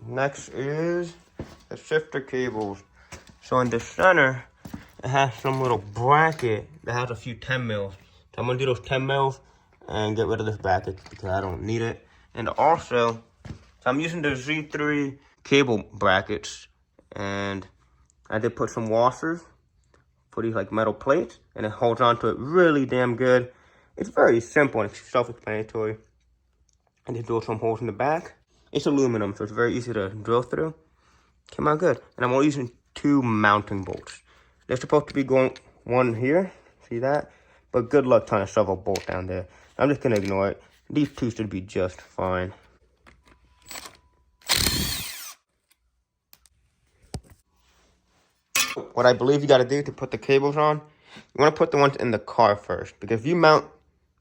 Next is the shifter cables. So in the center, it has some little bracket that has a few 10 mils. So I'm gonna do those 10 mils and get rid of this bracket because I don't need it. And also, so I'm using the Z3 cable brackets, and I did put some washers for these like metal plates, and it holds on to it really damn good. It's very simple and it's self-explanatory. And they drill some holes in the back. It's aluminum, so it's very easy to drill through. Came out good. And I'm only using 2 mounting bolts. They're supposed to be going one here, see that? But good luck trying to shove a bolt down there. I'm just gonna ignore it. These 2 should be just fine. What I believe you gotta do to put the cables on, you wanna put the ones in the car first. Because if you mount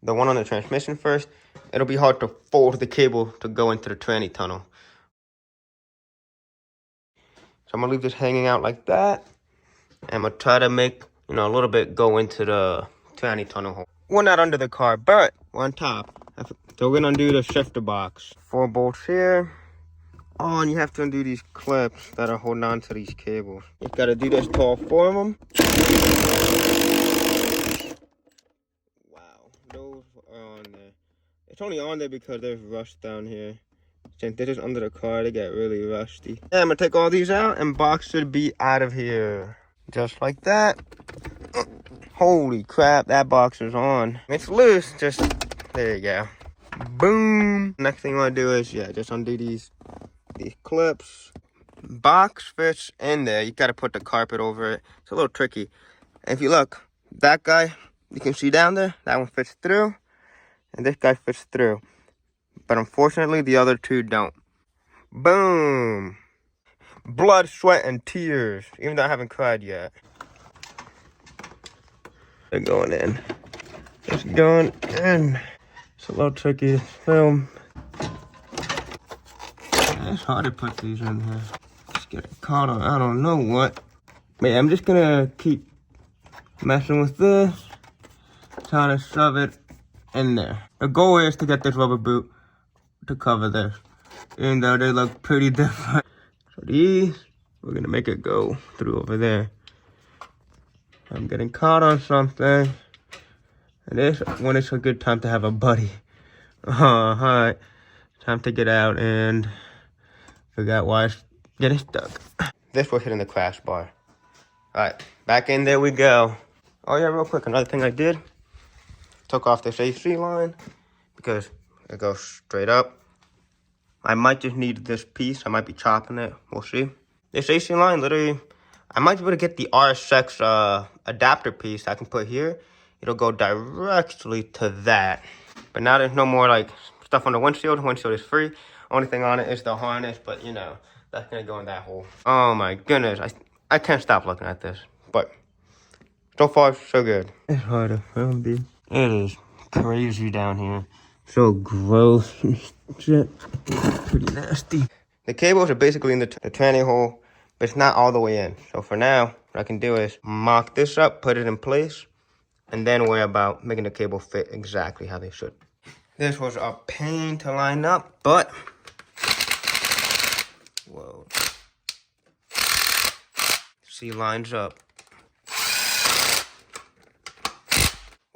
the one on the transmission first, it'll be hard to fold the cable to go into the tranny tunnel. So I'm gonna leave this hanging out like that. And I'm gonna try to make, a little bit go into the tranny tunnel hole. We're not under the car, but we're on top. So we're gonna undo the shifter box. 4 bolts here. Oh, and you have to undo these clips that are holding on to these cables. You gotta do this to all 4 of them. Wow, those are on there. It's only on there because there's rust down here. Since this is under the car, they get really rusty. Yeah, I'm gonna take all these out and box should be out of here. Just like that. Holy crap, that box is on. It's loose, just, there you go. Boom. Next thing you wanna do is, just undo these clips. Box fits in there. You gotta put the carpet over it. It's a little tricky. And if you look, that guy, you can see down there, that one fits through. And this guy fits through. But unfortunately, the other 2 don't. Boom. Blood, sweat, and tears. Even though I haven't cried yet. They're going in. It's going in. It's a little tricky to film. It's hard to put these in here. Just getting caught on I don't know what. But yeah, I'm just gonna keep messing with this. Trying to shove it in there. The goal is to get this rubber boot to cover this. Even though they look pretty different. So these, we're gonna make it go through over there. I'm getting caught on something. And this when it's a good time to have a buddy. Alright. Time to get out and figure out why it's getting stuck. This was hitting the crash bar. Alright, back in there we go. Oh yeah, real quick, another thing I did. Took off this AC line because it goes straight up. I might just need this piece. I might be chopping it. We'll see. This AC line, literally, I might be able to get the RSX adapter piece I can put here. It'll go directly to that. But now there's no more like stuff on the windshield. Windshield is free. Only thing on it is the harness, but that's gonna go in that hole. Oh my goodness, I can't stop looking at this. But so far, so good. It's hard to film, dude. It is crazy down here. So gross and shit. Pretty nasty. The cables are basically in the tranny hole, but it's not all the way in. So for now, what I can do is mock this up, put it in place, and then worry about making the cable fit exactly how they should. This was a pain to line up, but whoa. See, lines up.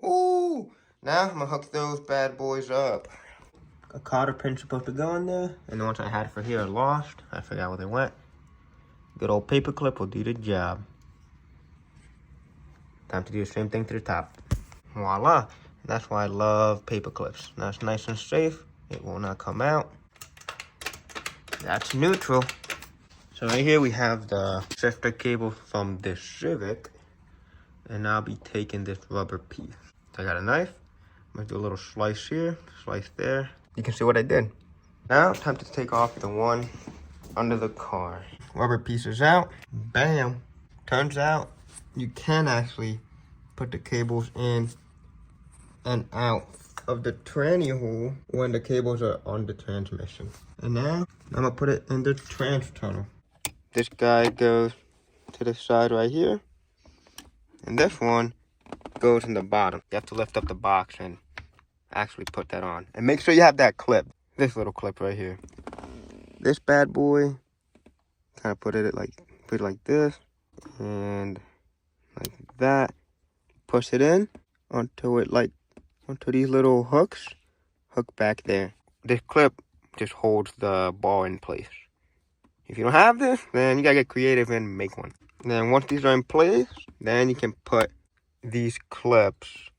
Ooh! Now I'm gonna hook those bad boys up. A cotter pin supposed to go in there, and the ones I had for here are lost. I forgot where they went. Good old paper clip will do the job. Time to do the same thing to the top. Voila! That's why I love paper clips. Now it's nice and safe. It will not come out. That's neutral. So right here we have the shifter cable from the Civic, and I'll be taking this rubber piece. So I got a knife. I'm gonna do a little slice here, slice there. You can see what I did. Now, time to take off the one under the car. Rubber piece is out. Bam. Turns out you can actually put the cables in and out of the tranny hole when the cables are on the transmission. And now, I'm gonna put it in the trans tunnel. This guy goes to the side right here. And this one goes in the bottom. You have to lift up the box and actually put that on. And make sure you have that clip. This little clip right here. this bad boy, kind of put it like this, and like that. Push it in onto these little hooks. Hook back there. This clip just holds the ball in place. If you don't have this, then you gotta get creative and make one. And then once these are in place, then you can put these clips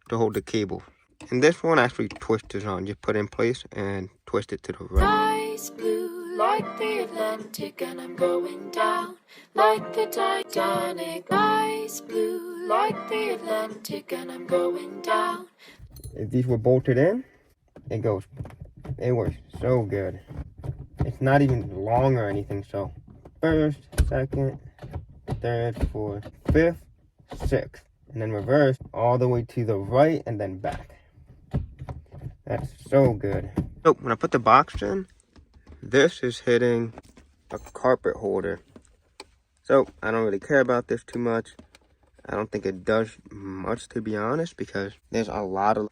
to hold the cable. And this one actually twists on. Just put it in place and twist it to the right. Skies blue like the Atlantic, and I'm going down like the Titanic. Skies blue like the Atlantic, and I'm going down. If these were bolted in, it works so good. It's not even long or anything, so first, second, third, fourth, fifth, sixth, and then reverse all the way to the right and then back. That's so good. So when I put the box in, this is hitting a carpet holder. So I don't really care about this too much. I don't think it does much, to be honest, because there's a lot of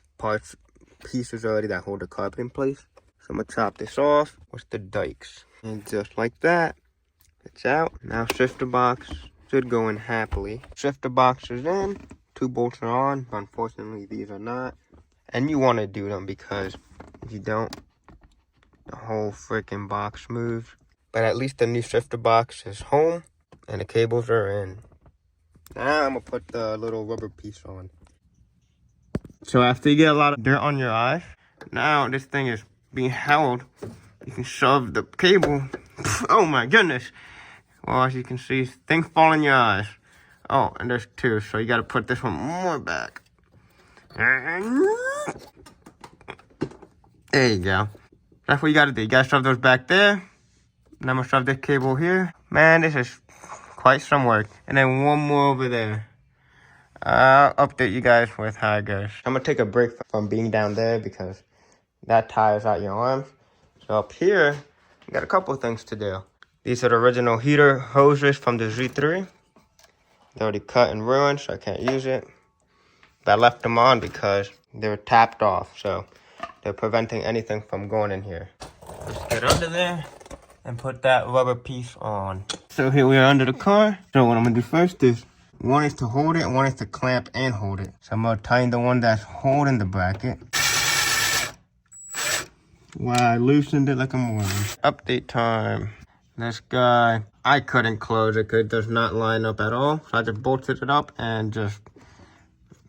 pieces already that hold the carpet in place. So I'm gonna chop this off with the dikes. And just like that, it's out. Now shifter box should go in happily. Shifter box is in, 2 bolts are on, but unfortunately these are not. And you wanna do them because if you don't, the whole freaking box moves. But at least the new shifter box is home and the cables are in. Now I'm gonna put the little rubber piece on. So after you get a lot of dirt on your eyes, now this thing is being held. You can shove the cable. Oh my goodness. Well, as you can see, things fall in your eyes. Oh, and there's 2, so you gotta put this one more back. There you go. That's what you gotta do. You gotta shove those back there. And I'm gonna shove this cable here. Man, this is quite some work. And then one more over there. I'll update you guys with how it goes. I'm gonna take a break from being down there because that tires out your arms. So up here, we got a couple of things to do. These are the original heater hoses from the Z3. They're already cut and ruined, so I can't use it. But I left them on because they were tapped off, so they're preventing anything from going in here. Just get under there and put that rubber piece on. So here we are under the car. So what I'm gonna do first is, one is to hold it, and one is to clamp and hold it. So I'm gonna tighten the one that's holding the bracket. Wow, I loosened it like a moron. Update time. This guy, I couldn't close it because it does not line up at all. So I just bolted it up and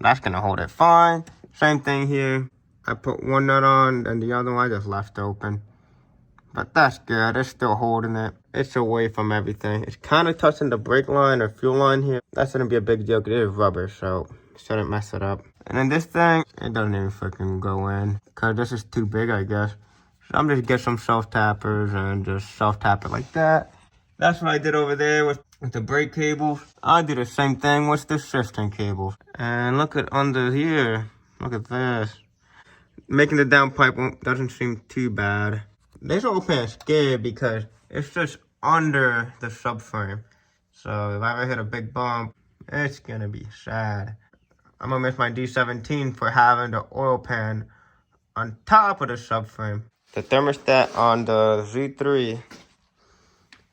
that's gonna hold it fine. Same thing here. I put one nut on and the other one I just left open. But that's good, it's still holding it. It's away from everything. It's kind of touching the brake line or fuel line here. That shouldn't be a big deal because it is rubber, so shouldn't mess it up. And then this thing, it doesn't even freaking go in because this is too big, I guess. So I'm just get some self-tappers and just self-tap it like that. That's what I did over there with the brake cables. I do the same thing with the shifting cables. And look at under here. Look at this. Making the downpipe doesn't seem too bad. This oil pan is scared because it's just under the subframe. So if I ever hit a big bump, it's gonna be sad. I'm gonna miss my D17 for having the oil pan on top of the subframe. The thermostat on the Z3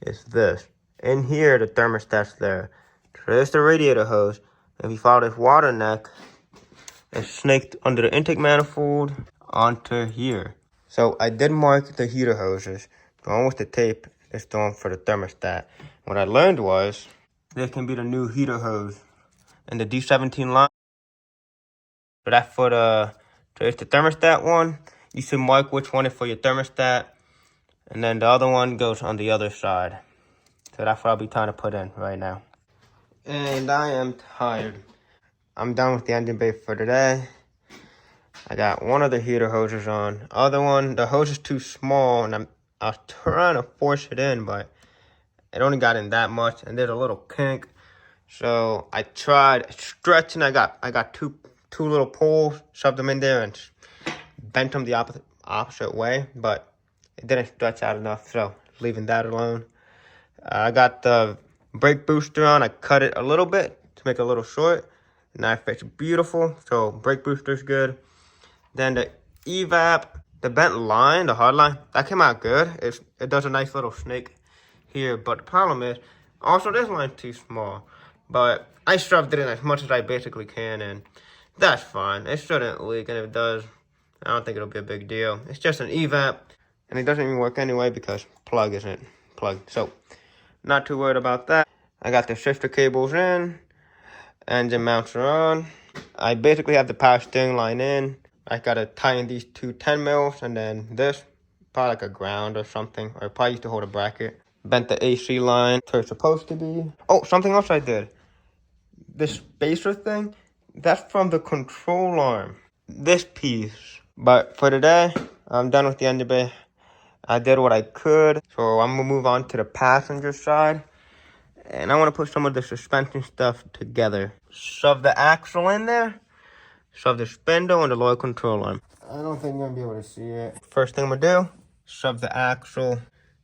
is this. In here, the thermostat's there. So there's the radiator hose. If you follow this water neck, it's snaked under the intake manifold onto here. So I did mark the heater hoses. The one with the tape is the one for the thermostat. What I learned was, there can be the new heater hose in the D17 line. So that's for so it's the thermostat one. You should mark which one is for your thermostat. And then the other one goes on the other side. So that's what I'll be trying to put in right now. And I am tired. I'm done with the engine bay for today. I got one of the heater hoses on. Other one, the hose is too small, and I was trying to force it in, but it only got in that much, and there's a little kink. So I tried stretching. I got two little poles, shoved them in there, and bent them the opposite way, but it didn't stretch out enough, so leaving that alone. I got the brake booster on. I cut it a little bit to make it a little short. Now it fits beautiful, so brake booster's good. Then the evap, The bent line, the hard line, that came out good. It does a nice little snake here, but the problem is, also this line's too small. But I shoved it in as much as I basically can, and that's fine. It shouldn't leak, and if it does, I don't think it'll be a big deal. It's just an evap, and it doesn't even work anyway because plug isn't plugged. So, not too worried about that. I got the shifter cables in, engine mounts are on. I basically have the power steering line in. I gotta tighten these two 10 mils, and then this, probably like a ground or something, or probably used to hold a bracket. Bent the AC line where it's supposed to be. Oh, something else I did. This spacer thing, that's from the control arm. This piece. But for today, I'm done with the engine bay. I did what I could. So I'm gonna move on to the passenger side. And I wanna put some of the suspension stuff together. Shove the axle in there. Shove the spindle and the lower control arm. I don't think you're gonna be able to see it. First thing I'm gonna do, shove the axle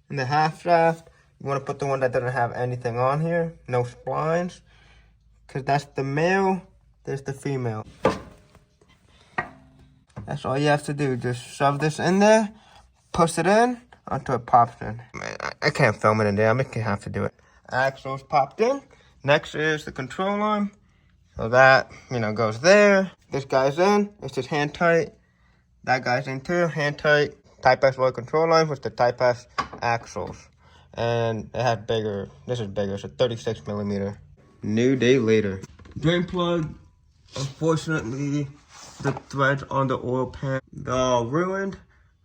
in the half shaft. You wanna put the one that doesn't have anything on here, no splines. Cause that's the male, there's the female. That's all you have to do, just shove this in there, push it in, until it pops in. Man, I can't film it in there, I'm gonna have to do it. Axle's popped in. Next is the control arm. So that, goes there. This guy's in. It's just hand tight. That guy's in too, hand tight. Type S lower control line with the Type S axles. And it has bigger, this is bigger, it's a 36 millimeter. New day later. Drain plug, unfortunately, the threads on the oil pan, they're all ruined.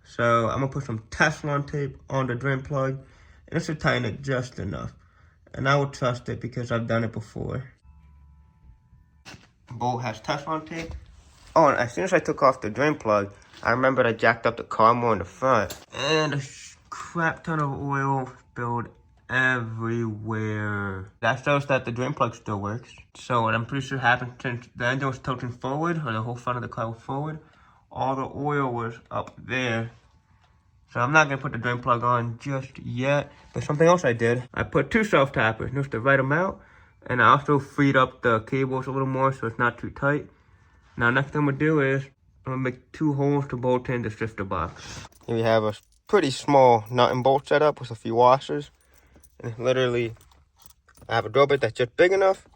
So I'm gonna put some Teflon tape on the drain plug. And it should tighten it just enough. And I will trust it because I've done it before. Bolt has Teflon tape. Oh, and as soon as I took off the drain plug, I remembered I jacked up the car more in the front. And a crap ton of oil spilled everywhere. That shows that the drain plug still works. So what I'm pretty sure happened since the engine was tilting forward, or the whole front of the car was forward, all the oil was up there. So I'm not gonna put the drain plug on just yet. But something else I did, I put 2 self-tappers, just the right amount. And I also freed up the cables a little more so it's not too tight. Now next thing I'm gonna do is, I'm gonna make 2 holes to bolt in the shifter box. Here we have a pretty small nut and bolt setup with a few washers. And literally, I have a drill bit that's just big enough.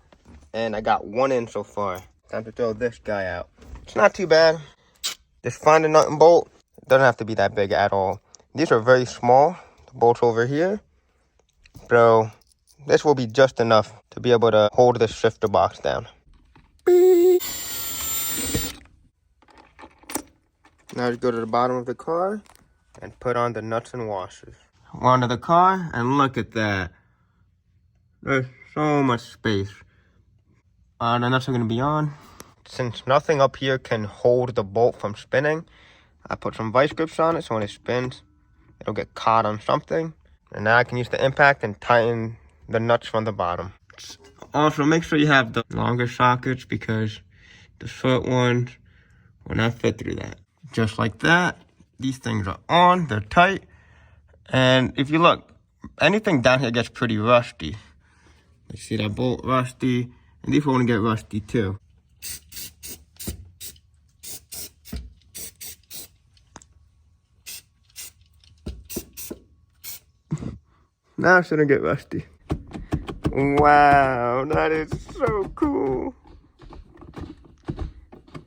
And I got 1 in so far. Time to throw this guy out. It's not too bad. Just find a nut and bolt. It doesn't have to be that big at all. These are very small. The bolt's over here. So this will be just enough to be able to hold this shifter box down. Beep. Now just go to the bottom of the car and put on the nuts and washers. Onto the car, and look at that. There's so much space. The nuts are going to be on. Since nothing up here can hold the bolt from spinning, I put some vice grips on it so when it spins, it'll get caught on something. And now I can use the impact and tighten the nuts from the bottom. Also, make sure you have the longer sockets because the short ones will not fit through that. Just like that, these things are on, they're tight. And if you look, anything down here gets pretty rusty. You see that bolt rusty, and these won't get rusty too. Now it shouldn't get rusty. Wow, that is so cool.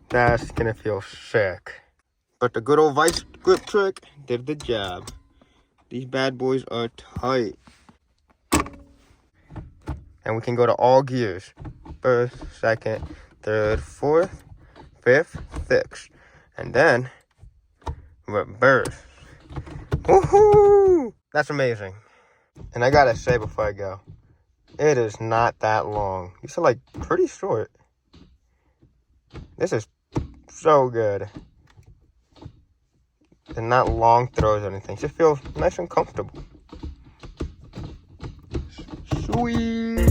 That's gonna feel sick. But the good old vice grip trick did the job. These bad boys are tight. And we can go to all gears. First, second, third, fourth, fifth, sixth. And then reverse. Woohoo! That's amazing. And I gotta say before I go, it is not that long. These are like pretty short. This is so good. And not long throws or anything. Just feels nice and comfortable. Sweet.